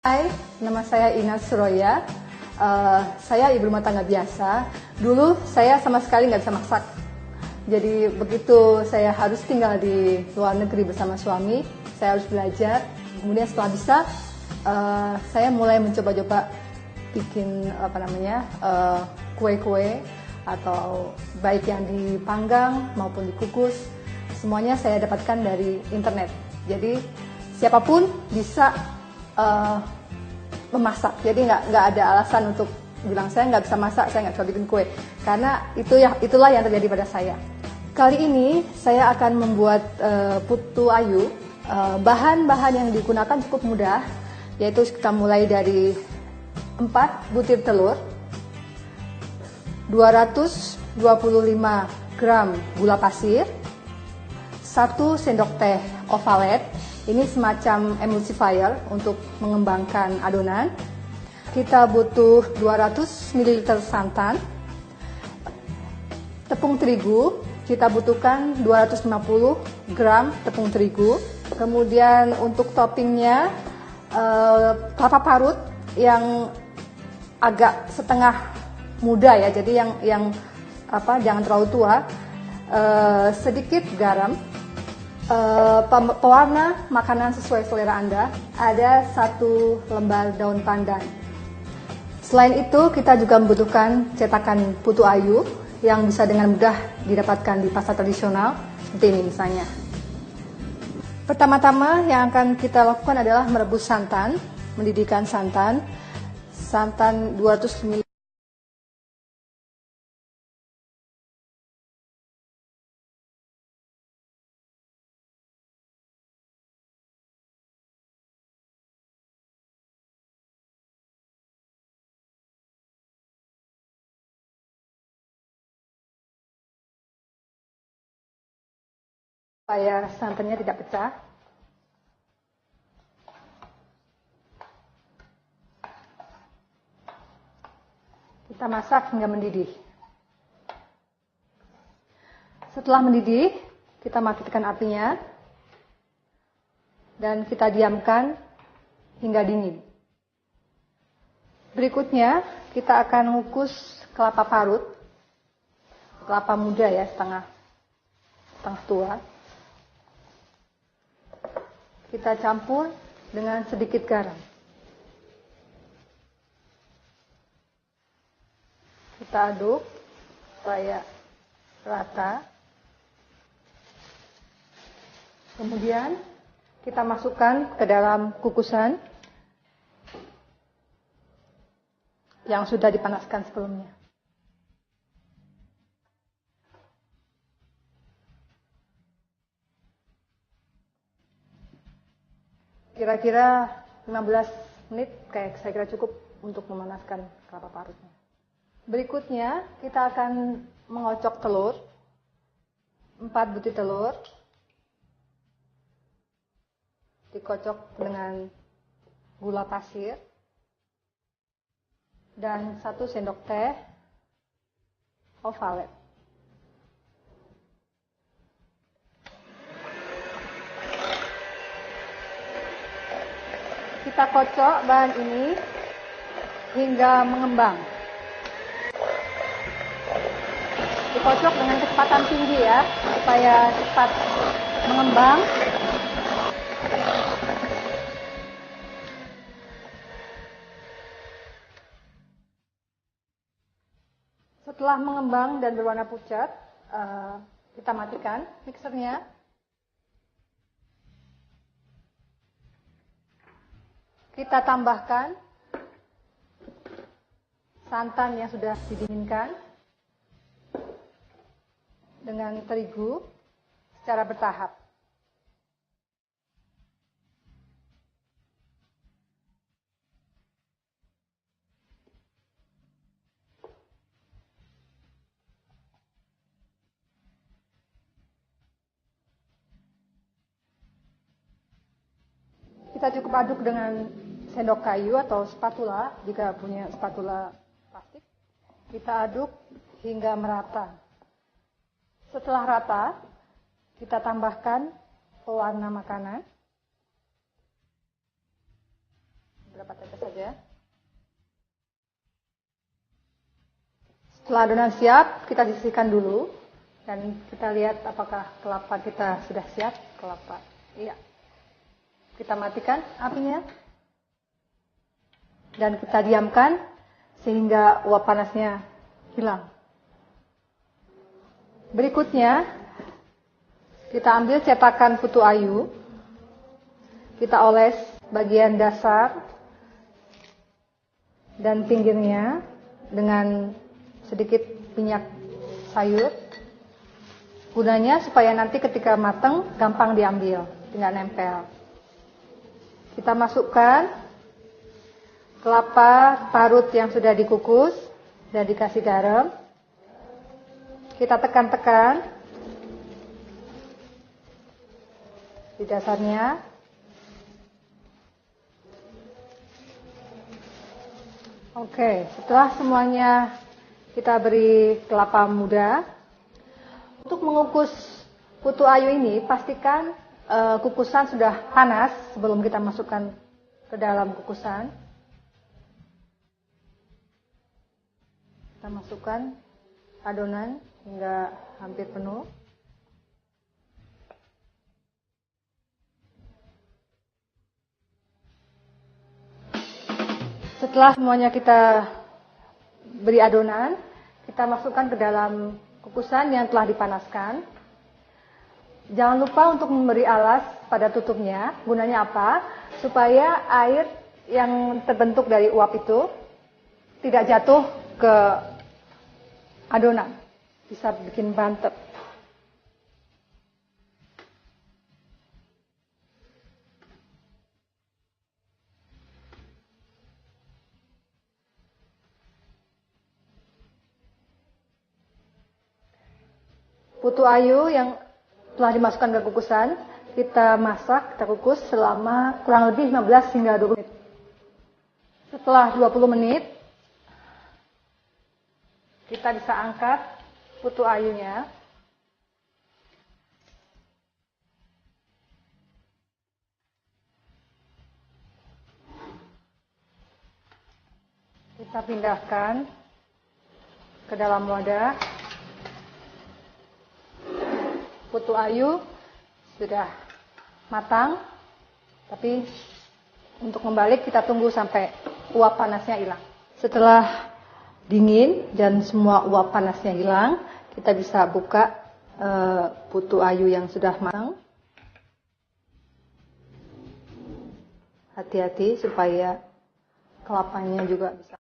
Hai, nama saya Ina Suroya. Saya ibu rumah tangga biasa. Dulu saya sama sekali nggak bisa masak. Jadi begitu saya harus tinggal di luar negeri bersama suami, saya harus belajar. Kemudian setelah bisa, saya mulai mencoba-coba bikin kue-kue atau baik yang dipanggang maupun dikukus. Semuanya saya dapatkan dari internet. Jadi siapapun bisa memasak, jadi nggak ada alasan untuk bilang saya nggak bisa masak, saya nggak bisa bikin kue, karena itulah yang terjadi pada saya. Kali ini saya akan membuat putu ayu. Bahan-bahan yang digunakan cukup mudah, yaitu kita mulai dari 4 butir telur, 225 gram gula pasir, 1 sendok teh ovalet. Ini semacam emulsifier untuk mengembangkan adonan. Kita butuh 200 ml santan. Tepung terigu, kita butuhkan 250 gram tepung terigu. Kemudian untuk toppingnya, kelapa parut yang agak setengah muda ya, jadi yang jangan terlalu tua. Sedikit garam. Pewarna makanan sesuai selera Anda, ada 1 lembar daun pandan. Selain itu, kita juga membutuhkan cetakan putu ayu yang bisa dengan mudah didapatkan di pasar tradisional, seperti ini misalnya. Pertama-tama yang akan kita lakukan adalah merebus santan, mendidihkan santan. Santan 200 ml. Supaya santannya tidak pecah. Kita masak hingga mendidih. Setelah mendidih, kita matikan apinya dan kita diamkan hingga dingin. Berikutnya, kita akan mengukus kelapa parut, kelapa muda ya, setengah tua. Kita campur dengan sedikit garam. Kita aduk supaya rata. Kemudian kita masukkan ke dalam kukusan yang sudah dipanaskan sebelumnya. Kira-kira 15 menit saya kira cukup untuk memanaskan kelapa parutnya. Berikutnya kita akan mengocok telur, 4 butir telur, dikocok dengan gula pasir, dan 1 sendok teh ovalet. Kita kocok bahan ini hingga mengembang. Dikocok dengan kecepatan tinggi ya, supaya cepat mengembang. Setelah mengembang dan berwarna pucat, kita matikan mixernya. Kita tambahkan santan yang sudah didinginkan dengan terigu secara bertahap. Kita cukup aduk dengan sendok kayu atau spatula, jika punya spatula plastik. Kita aduk hingga merata. Setelah rata, kita tambahkan pewarna makanan. Berapa tetes saja. Setelah adonan siap, kita sisihkan dulu dan kita lihat apakah kelapa kita sudah siap. Kelapa, iya. Kita matikan apinya dan kita diamkan sehingga uap panasnya hilang. Berikutnya, kita ambil cetakan putu ayu, kita oles bagian dasar dan pinggirnya dengan sedikit minyak sayur. Gunanya supaya nanti ketika matang gampang diambil, tidak nempel. Kita masukkan kelapa parut yang sudah dikukus dan dikasih garam. Kita tekan-tekan di dasarnya. Oke, setelah semuanya kita beri kelapa muda. Untuk mengukus putu ayu ini, pastikan kukusan sudah panas sebelum kita masukkan ke dalam kukusan. Kita masukkan adonan hingga hampir penuh. Setelah semuanya kita beri adonan, kita masukkan ke dalam kukusan yang telah dipanaskan. Jangan lupa untuk memberi alas pada tutupnya. Gunanya apa? Supaya air yang terbentuk dari uap itu tidak jatuh ke adonan. Bisa bikin bantet. Putu ayu yang telah dimasukkan ke kukusan, kita masak, kita kukus selama kurang lebih 15 hingga 20 menit. Setelah 20 menit, kita bisa angkat putu ayunya. Kita pindahkan ke dalam wadah. Putu ayu sudah matang, tapi untuk membalik kita tunggu sampai uap panasnya hilang. Setelah dingin dan semua uap panasnya hilang, kita bisa buka putu ayu yang sudah matang. Hati-hati supaya kelapanya juga bisa